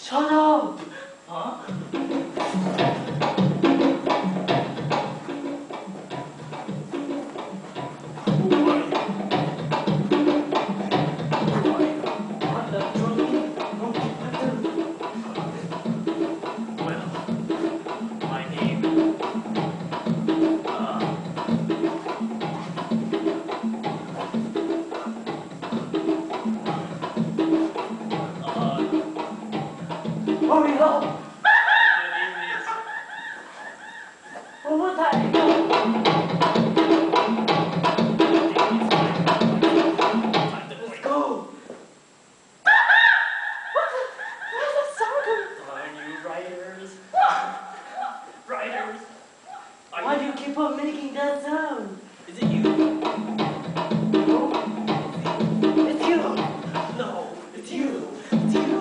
Shut up! Huh? Hurry up! One more time! Let's go! Where's that sound coming from? Are you writers? Writers? Why do you keep on making that sound? Is it you? No. It's you! No, it's you. It's you!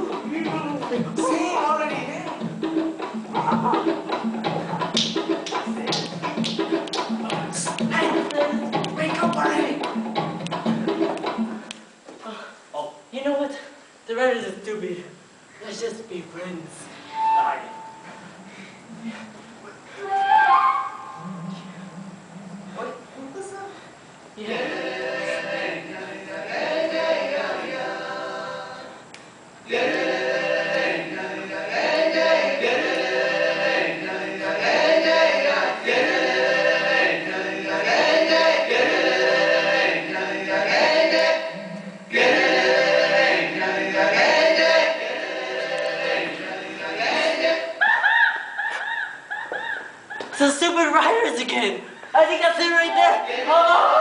See, already here. Hey! Wake up already! Oh, You know what? The writers are stupid. Let's just be friends. I. What was that? Yeah. So stupid writers again! I think that's it right there! Oh!